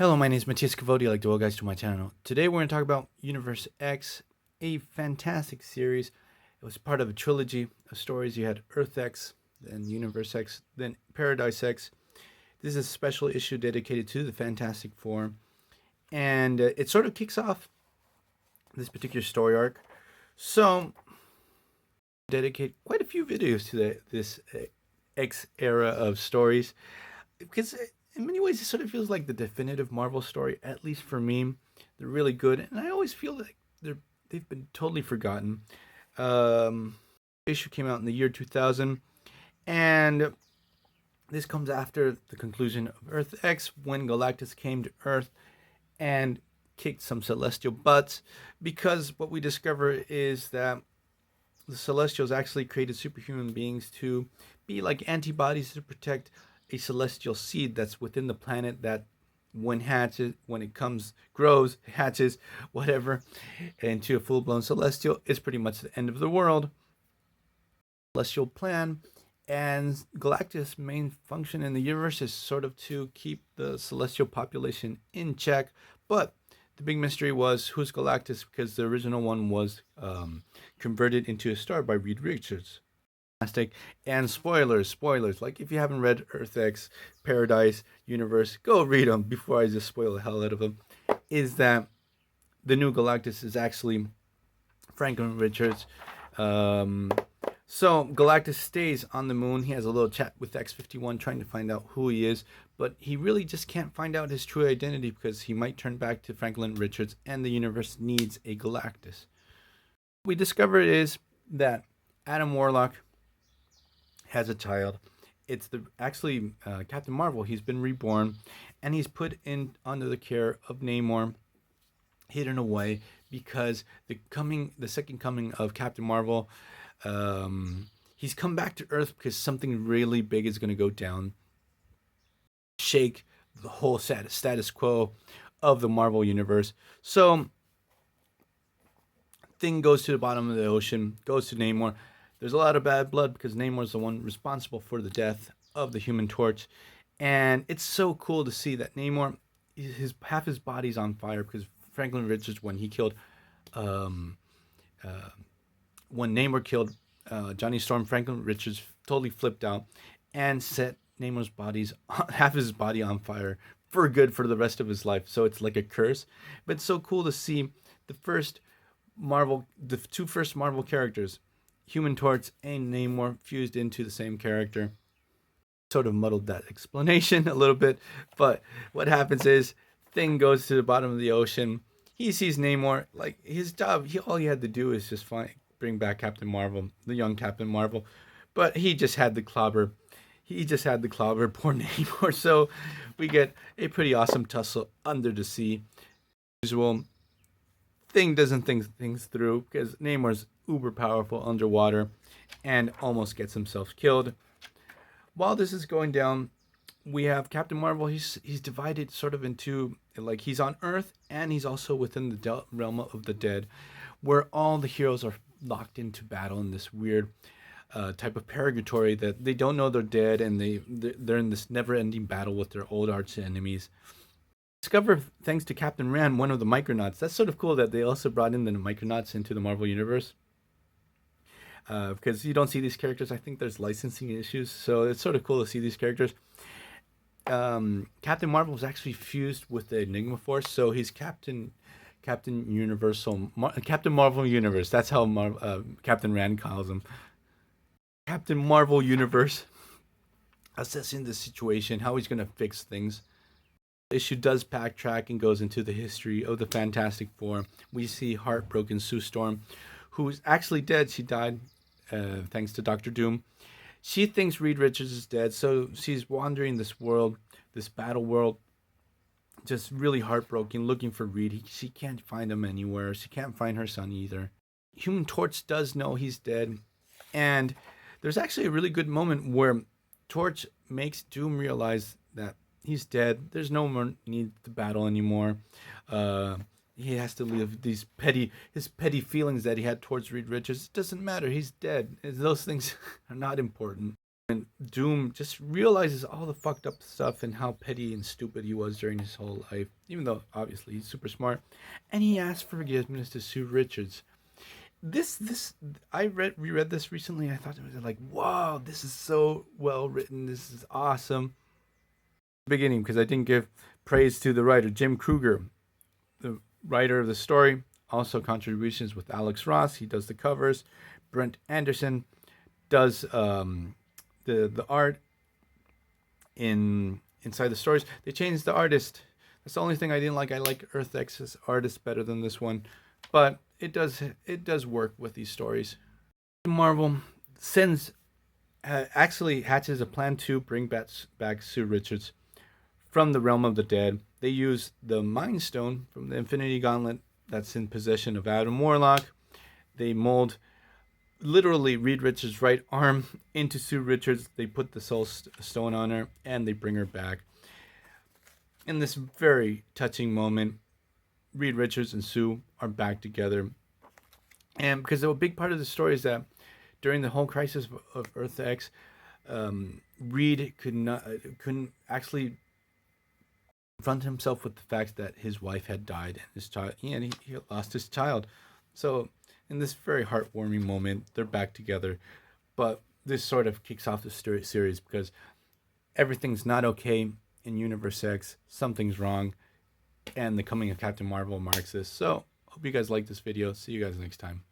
Hello, my name is Matthias Cavodi. I'd like to welcome guys to my channel. Today we're going to talk about Universe X, a fantastic series. It was part of a trilogy of stories. You had Earth X, then Universe X, then Paradise X. This is a special issue dedicated to the Fantastic Four. And it sort of kicks off this particular story arc. So, dedicate quite a few videos to this X era of stories. Because in many ways, it sort of feels like the definitive Marvel story, at least for me. They're really good, and I always feel like they've been totally forgotten. Issue came out in the year 2000, and this comes after the conclusion of Earth X, when Galactus came to Earth and kicked some celestial butts, because what we discover is that the Celestials actually created superhuman beings to be like antibodies to protect a celestial seed that's within the planet that when it grows, hatches, whatever, into a full-blown celestial, is pretty much the end of the world. Celestial plan, and Galactus' main function in the universe is sort of to keep the celestial population in check, but the big mystery was, who's Galactus, because the original one was converted into a star by Reed Richards. And spoilers, like if you haven't read Earth X, Paradise, Universe, go read them before I just spoil the hell out of them. Is that the new Galactus is actually Franklin Richards. So Galactus stays on the moon. He has a little chat with X-51 trying to find out who he is, but he really just can't find out his true identity because he might turn back to Franklin Richards, and the universe needs a Galactus. What we discover is that Adam Warlock has a child. It's actually Captain Marvel. He's been reborn, and he's put in under the care of Namor, hidden away, because the second coming of Captain Marvel, he's come back to Earth because something really big is going to go down, shake the whole status quo of the Marvel universe. So Thing goes to the bottom of the ocean, goes to Namor. There's a lot of bad blood because Namor's the one responsible for the death of the Human Torch. And it's so cool to see that Namor, half his body's on fire because Franklin Richards, when Namor killed Johnny Storm, Franklin Richards totally flipped out and set Namor's half his body on fire for good for the rest of his life. So it's like a curse. But it's so cool to see the two first Marvel characters, Human Torch and Namor, fused into the same character. Sort of muddled that explanation a little bit, but what happens is Thing goes to the bottom of the ocean. He sees Namor, like his job. All he had to do is just bring back Captain Marvel, the young Captain Marvel, but he just had the clobber. Poor Namor. So we get a pretty awesome tussle under the sea. Usual. Thing doesn't think things through because Namor's uber powerful underwater and almost gets himself killed. While this is going down, we have Captain Marvel. He's divided sort of into, like, he's on Earth and he's also within the realm of the dead, where all the heroes are locked into battle in this weird type of purgatory that they don't know they're dead, and they're in this never-ending battle with their old arch enemies. Discover, thanks to Captain Rand, one of the Micronauts. That's sort of cool that they also brought in the Micronauts into the Marvel Universe. Because you don't see these characters. I think there's licensing issues, so it's sort of cool to see these characters. Captain Marvel was actually fused with the Enigma Force, so he's Captain Marvel Universe. That's how Captain Rand calls him. Captain Marvel Universe, assessing the situation, how he's going to fix things. The issue does backtrack and goes into the history of the Fantastic Four. We see heartbroken Sue Storm, who's actually dead. She died thanks to Dr. Doom. She thinks Reed Richards is dead, so she's wandering this world, this battle world, just really heartbroken, looking for Reed. She can't find him anywhere. She can't find her son either. Human Torch does know he's dead, and there's actually a really good moment where Torch makes Doom realize that he's dead. There's no more need to battle anymore. He has to live his petty feelings that he had towards Reed Richards. It doesn't matter. He's dead. Those things are not important. And Doom just realizes all the fucked up stuff and how petty and stupid he was during his whole life, even though obviously he's super smart. And he asks for forgiveness to Sue Richards. This I reread this recently. I thought it was like, wow, this is so well written. This is awesome. Beginning, because I didn't give praise to the writer, Jim Krueger, the writer of the story. Also contributions with Alex Ross. He does the covers. Brent Anderson does the art inside the stories. They changed the artist. That's the only thing I didn't like. I like Earth X's artist better than this one, but it does work with these stories. Marvel sends actually hatches a plan to bring back Sue Richards from the realm of the dead. They use the Mind Stone from the Infinity Gauntlet that's in possession of Adam Warlock. They mold literally Reed Richards' right arm into Sue Richards. They put the Soul Stone on her and they bring her back. In this very touching moment, Reed Richards and Sue are back together. And because a big part of the story is that during the whole crisis of Earth X, Reed couldn't actually confront himself with the fact that his wife had died and his child, and he lost his child. So in this very heartwarming moment, they're back together. But this sort of kicks off the series because everything's not okay in Universe X. Something's wrong. And the coming of Captain Marvel marks this. So hope you guys like this video. See you guys next time.